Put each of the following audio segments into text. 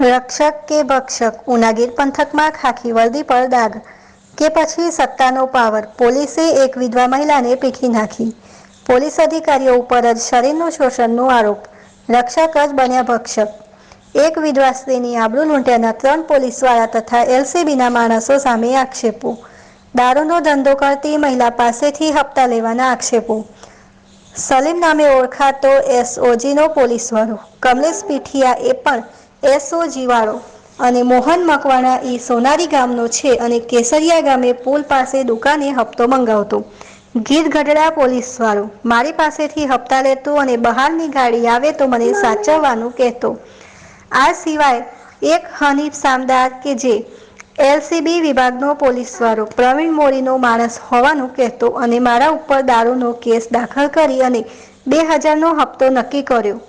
રક્ષક કે ભક્ષક ઉના પંથકમાં ખાખી વર્દી પર દાગ કે પછી સત્તાનો પાવર, પોલીસે એક વિધવા મહિલાને પીખી નાખી. પોલીસ અધિકારીઓ ઉપર જ શરીરનું શોષણનો આરોપ, રક્ષક જ બન્યા ભક્ષક. એક વિધવા સ્ત્રીની આબરૂ લૂંટ્યાના 3 પોલીસવાળા તથા એલસીબીના માણસો સામે આક્ષેપો. દારૂનો ધંધો કરતી મહિલા પાસેથી હપ્તા લેવાના આક્ષેપો. સલીમ નામે ઓળખાતો એસઓજીનો પોલીસવાળો, કમલેશ પીઠિયા એ પણ એસઓજી વાળો અને મોહન મકવાણા ઈ સોનારી ગામનો છે અને કેસરિયા ગામે પુલ પાસે દુકાને હપ્તો મંગાવતો. ગીર ગઢડા પોલીસવાળો, મારી પાસેથી હપ્તા લેતો અને બહારની ગાડી આવે તો મને સાચવવાનું કહેતો. આ સિવાય એક હનીફ સામદાર કે જે એલસીબી વિભાગનો પોલીસવાળો પ્રવીણ મોરીનો માણસ હોવાનું કહેતો અને મારા ઉપર દારૂનો કેસ દાખલ કરી અને 2000નો હપ્તો નક્કી કર્યો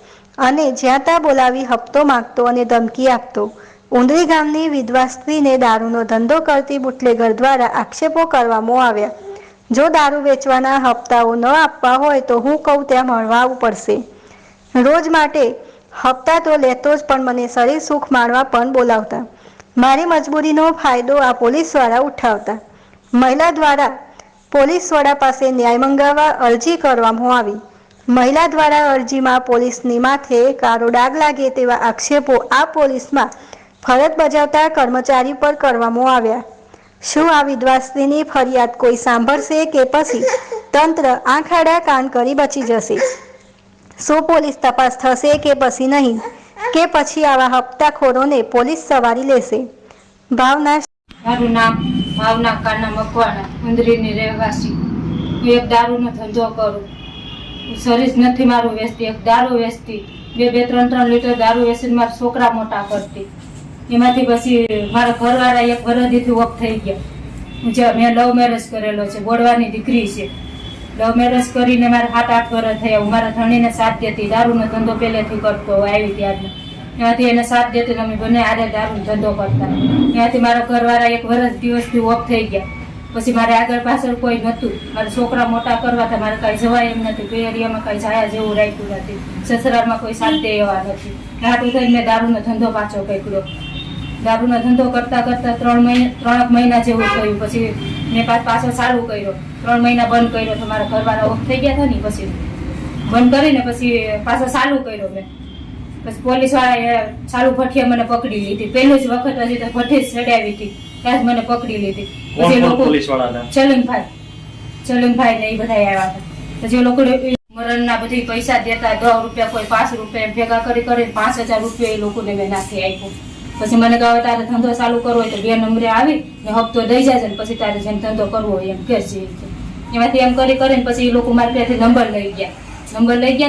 અને જ્યાં ત્યાં બોલાવી હપ્તો માંગતો અને ધમકી આપતો. ઉંદરી ગામની વિધવા સ્ત્રીને દારૂનો ધંધો કરતી બુટલેગર દ્વારા આક્ષેપો કરવામાં આવ્યા. જો દારૂ વેચવાના હપ્તાઓ ન આપવા હોય તો હું કહું ત્યાં મળવા આવવું પડશે. રોજ માટે હપ્તા તો લેતો જ પણ મને શરીર સુખ માણવા પણ બોલાવતા. મારી મજબૂરીનો ફાયદો આ પોલીસવાળા ઉઠાવતા. મહિલા દ્વારા પોલીસવાળા પાસે ન્યાય મંગાવવા અરજી કરવામાં આવી. મહિલા દ્વારા અરજીમાં પોલીસની માથે કાળો ડાગ લાગે તેવા આક્ષેપો આ પોલીસમાં ફરજ બજાવતા કર્મચારી પર કરવામાં આવ્યા. શું આ વિધવા સ્ત્રીની ફરિયાદ કોઈ સાંભળશે કે પછી તંત્ર આંખ આડા કાન કરી બચી જશે? શું પોલીસ તપાસ થશે કે પછી નહીં? કે પછી આવા હપ્તાખોરોને પોલીસ સવારી લેશે? ભાવના. મારું નામ ભાવના કાના મકવાણા, ઉંદરીની રહેવાસી. હું એક દારૂનો ધંધો કરું. સરીસ નથી મારું વેચતી, એક દારૂ વેચતી. 2-3 લીટર દારૂ વેચીને મારા છોકરા મોટા કરતી. એમાંથી પછી મારા ઘરવાળા 1 વર્ષથી ઓફ થઈ ગયા. મેં લવ મેરેજ કરેલો છે, બોડવાની દીકરી છે. લવ મેરેજ કરીને મારે 7-8 વર્ષ થયા. હું મારા ધણીને સાથ દેતી, દારૂનો ધંધો પહેલેથી કરતો આવી ત્યારનો. એમાંથી એને સાથ દેતી, અમે બંને આરે દારૂનો ધંધો કરતા. એમાંથી મારા ઘરવાળા 1 વર્ષ દિવસથી ઓફ થઈ ગયા. પછી મારે આગળ પાછળ કોઈ નહોતું. મારા છોકરા મોટા કરવા હતા, મારે કાંઈ જવાય એમ નથી. કોઈ એરિયામાં કાંઈ જાયા જેવું રાખ્યું નથી. સસરામાં કોઈ સાથ દે એવા નથી. હાટું થઈને મેં દારૂનો ધંધો પાછો પકડ્યો. દારૂનો ધંધો કરતા કરતા 3 મહિના જેવું થયું. પછી મેં પાછો ચાલુ કર્યો. 3 મહિના બંધ કર્યો તો મારા ઘરવાળા ઓફ થઈ ગયા હતા ને, પછી બંધ કરીને પછી પાછો ચાલુ કર્યો મેં. પછી પોલીસવાળાએ ચાલુ ભઠ્ઠીએ મને પકડી લીધી. પહેલી જ વખત હજી તો ભઠ્ઠી જ ચડાવી હતી, ત્યાં જ મને પકડી લીધી. પછી લોકો ચલનભાઈ ને એ બધા આવ્યા હતા. પછી લોકો મરણના બધી પૈસા દેતા, 10 રૂપિયા, કોઈ 5 રૂપિયા ભેગા કરી 5000 રૂપિયા એ લોકોને મેં નાખી આપ્યો. પછી મને કહે તારે ધંધો ચાલુ કરવો હોય તો 2 નંબરે આવી ને હપ્તો દઈ જાય ને પછી તારે જેમ ધંધો કરવો હોય એમ કહેજે. એમાંથી એમ કરીને પછી એ લોકો મારી ત્યાંથી નંબર લઈ ગયા.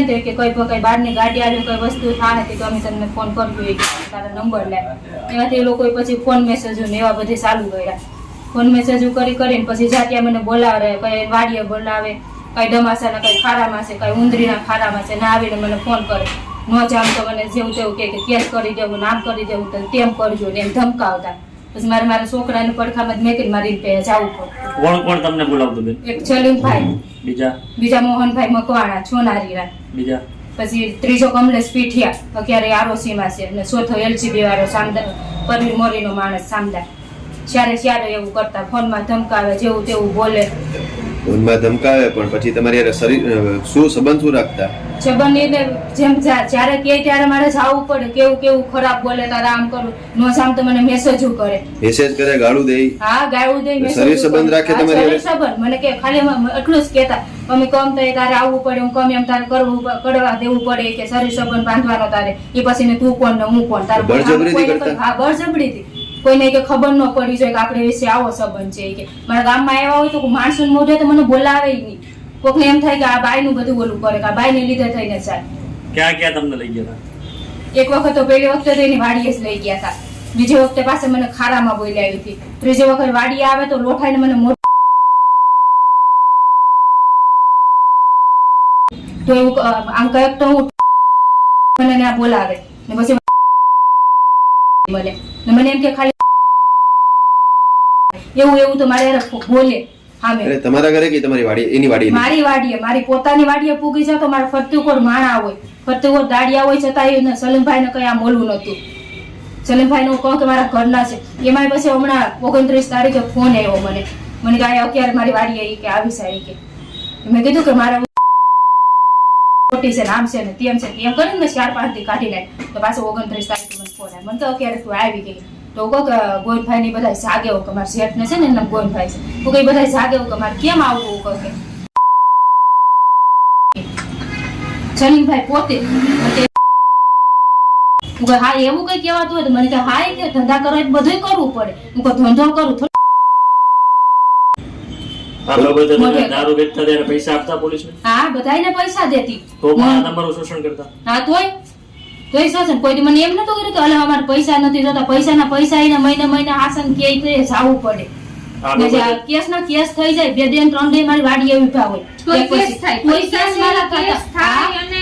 ને કે કોઈ બહારની ગાડી આવી, કોઈ વસ્તુ થાય તો અમે તમને ફોન કરજો, તારા નંબર લે. એમાંથી એ લોકોએ પછી ફોન મેસેજો ને એવા બધી ચાલુ કર્યા. ફોન મેસેજો કરીને પછી જાત્યા મને બોલાવે, કઈ વાડીએ બોલાવે, કઈ ડમાસાના કઈ ખારામાં છે, કઈ ઉંદરીના ખારામાં છે, ના આવીને મને ફોન કરે. ન જામ તો મને જેવું તેવું કે કેસ કરી દેવું, નામ કરી દેવું, તો તેમ કરજો ને એમ ધમકાવતા. પછી મારા છોકરાને પડખામાં જ મેકીને મારી રીતે જવું પડતું. કોણ તમને બોલાવતું બેન? એક ચલીમભાઈ, બીજા મોહનભાઈ મકવાણા છોનારીરા, બીજા પછી ત્રીજો કમલેશ પીઠિયા, અત્યારે આરોસીમાં છે, અને ચોથો એલસીબી વાળો સામદાર પરવીન મોરીનો માણસ સામદાર. ત્યારે એવું કરતા, ફોનમાં ધમકાવે, જેવું તેવું બોલે. ફોનમાં ધમકાવે પણ પછી તમારી શરીર શું સંબંધ શું રાખતા? સંબંધ જેમ જયારે કે ત્યારે મારે જવું પડે. કેવું ખરાબ બોલે, તારા આમ કરું. નો જામ તો મને મેસેજ કરે, ગાળું દે. હા, ગાળું દે. શરીર સંબંધ રાખે તમારી સંબંધ. મને કે ખાલી એટલું જ કેતા, અમે કમ તો તારે આવવું પડે, હું કમ એમ તારે કરવા દેવું પડે, કે શરીર સંબંધ બાંધવાનો તારે. એ પછી તું કોણ ને હું કોણ? તારે હા, બળજબરીથી. કોઈને કે ખબર ન પડી જોઈએ કે આપણે વિશે આવો સંબંધ છે. કે મારા ગામમાં આવ્યા હોય તો માણસો મોઢે તો મને બોલાવે નહીં. કોકને એમ થાય કે આ બાઈ નું બધું ઓલું કરે, કે આ બાઈ ને લીધે થઈને જાય. ક્યાં તમને લઈ ગયા હતા? એક વખત તો પહેલી વખતે તો એની વાડીએ જ લઈ ગયા હતા. બીજી વખતે પાસે મને ખારામાં બોલાવી હતી. ત્રીજી વખત વાડીએ આવે તો લોઠાઈને મને તો એવું આમ કઈક તો હું મને ત્યાં બોલાવે ને પછી મળે ને મને એમ કે ખાલી એવું તો મારે બોલે. તમારા ઘરે કે તમારી વાડી? એની વાડી? મારી વાડીએ, મારી પોતાની વાડીએ પૂગી જાવ તો મારા ફરતીકોર માણા હોય, ફરતીકોર દાડિયા હોય, છતાં સલીમભાઈ ને કઈ આમ ઓલું નતું. સલીમભાઈ નું કહું કે મારા ઘરના છે એમાં પછી હમણાં 29 તારીખે ફોન આવ્યો મને કે આ અત્યારે મારી વાડી આવી કે આવી સારી કે મેં કીધું કે મારા ખોટી છે નામ છે ને તેમ છે તેમ કરીને મેં 4-5 દી કાઢી નાખ તો પાછો 29 તારીખે મને ફોન આવ્યો મને તો અત્યારે તું આવી ગઈ તો કહો કે ગોવિંદભાઈ ની બધા જાગે કે મારા શેઠ ને છે ને એમના ગોવિંદભાઈ છે હું કઈ બધા જાગે કે મારે કેમ આવવું કહો કે સલીમભાઈ પોતે હું કહે હા એવું કઈ કહેવાતું હોય તો મને કે હા કે ધંધા કરવા બધું કરવું પડે હું કહું ધંધો કરું આ બાબતે તમે દારૂ વેચતા ત્યારે પૈસા આપતા પોલીસને? હા બધાયને પૈસા દેતી તો પણ તમારું શોષણ કરતા? હા તોય શોષણ કોઈ મને એમ નતું કર્યું કે અલે અમારે પૈસા નથી જોતા પૈસા એને મહિને આસન કે જાવું પડે આ ને જે બાબતે કેસના કેસ થઈ જાય 2 દિન 3 દિન મારી વાડી એવી ઉભા હોય કોઈ એક પછી કેસ થાય કોઈ કેસ મારા કેસ ખાતા થાય અને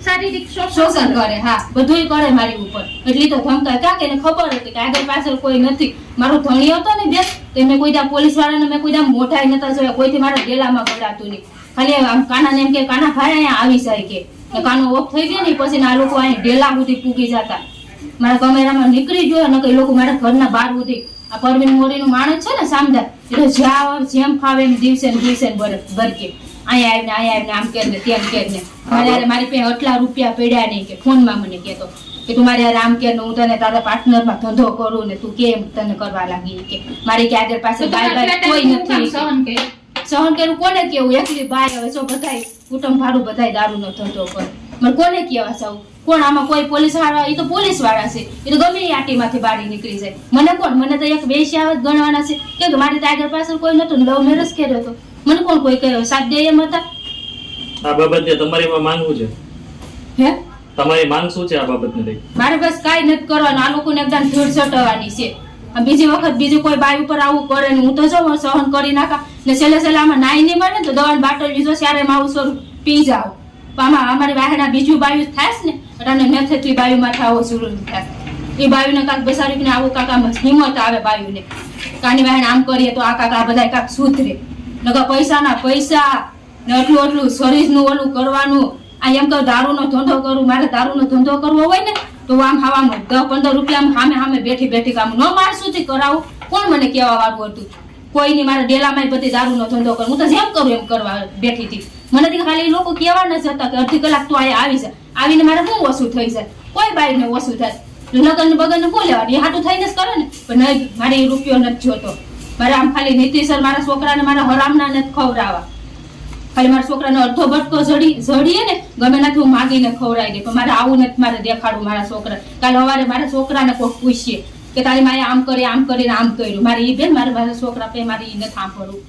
શારીરિક શોષણ કરે હા બધુંય કરે મારી ઉપર એટલી તો ધમકાય કાં કે એને ખબર હતી કે આગળ પાછળ કોઈ નથી મારો ધણી હતો ને બેસ તો મેં કોઈ દા પોલીસ વાળાને મેં કોઈ દા મોઢાય નતા જોયા કોઈથી મારા ડેલામાં ગળાતું નહીં ખાલી આમ કાનાને એમ કે કાના ભાઈ અહીંયા આવી જાય કે કાનો ઓફ થઈ ગયો ને પછી આ લોકો અહીં ડેલા સુધી પૂગી જતા મારા કેમેરામાં નીકળી ગયો ને કઈ લોકો મારા ઘરના બહાર સુધી આ પરવીન મોરીનું માણસ છે ને સામદાર એટલે જ્યાં જેમ ફાવે એમ દિવસે ને ભરકે અહીંયા આવીને આમ કરીને તેમ કરીને મારી પાસે આટલા રૂપિયા પડ્યા નહીં કે ફોનમાં મને કહેતો કે તું મારે આમ કે હું તને તારા પાર્ટનરમાં ધંધો કરું ને તું કેમ તને કરવા લાગી કે મારી કે આગળ પાસે બાય કોઈ નથી સહન કર્યું કોને કેવું એકલી બાય હવે જો બધાય કુટુંબ ભાડું બધાય દારૂનો ધંધો કરે મને કોને કેવા સૌ કોણ આમાં કોઈ પોલીસ વાળા એ તો પોલીસ વાળા છે એ તો ગમે એ આટીમાંથી બારી નીકળી જાય મને કોણ મને તો એક વેશ્યા ગણવાના છે કે મારી તો આગળ પાછળ કોઈ નતું લવ મેરેજ કર્યો હતો મને કોણ કોઈ કહ્યો સાથ દે એમ હતા આ બાબતે તમારીમાં માંગવું છે? હે તમારી માંગ શું છે આ બાબતને લઈ? મારે બસ કાંઈ નથી કરવાનું આ લોકોને એકદમ ધૂળ ચટવાની છે આ બીજી વખત બીજી કોઈ બાઈ ઉપર આવું કરે ને હું તો જો સહન કરી નાખા ને છેલ્લે આમાં નાઈ નહીં મળે ને તો દવાની બાટલ લીધો ત્યારે આવું સ્વરૂપ પી જાવ આમાં અમારી વાહેના બીજું બાયું થાય ને એટલે નથી બાયુમાં થાવો જરૂર થાય એ બાયુને કાંક બેસાડીને આવું કાકામાં હિંમત આવે બાયુને કાની વાહેને આમ કરીએ તો આ કાકા બધા કાંક સુધરે નકર પૈસા ને એટલું શરીરનું ઓલું કરવાનું આ એમ કહું દારૂનો ધંધો કરું મારે દારૂનો ધંધો કરવો હોય ને તો આમ હવામાં 10-15 રૂપિયા સામે બેઠી કામ ન માણસોથી કરાવું કોણ મને કહેવા વાળું હતું કોઈ નહીં મારા ડેલામાં બધી દારૂનો ધંધો કરું હું તો જેમ કરું એમ કરવા બેઠી હતી મને ખાલી લોકો કહેવાના જ હતા કે અડધી કલાક તો અહીંયા આવી જાય આવીને મારે શું ઓછું થઈ જાય કોઈ બાઈને ઓછું થાય લગન બગન શું લેવાનું એ હાટું થઈને જ કરે ને પણ નહીં મારે એ રૂપિયો નથી જોતો મારે આમ ખાલી નીતિસર મારા છોકરાને મારા હરામના નથી ખવડાવવા ખાલી મારા છોકરાને અડધો બટકો જડીએ ને ગમે નાથી હું માગીને ખવડાવી દે પણ મારે આવું નથી મારે દેખાડવું મારા છોકરા કાલે સવારે મારા છોકરાને કોઈ પૂછીએ કે તારી માએ આમ કરીને આમ કર્યું મારે એ બેન મારા છોકરા પે મારે એ નથી સાંભળવું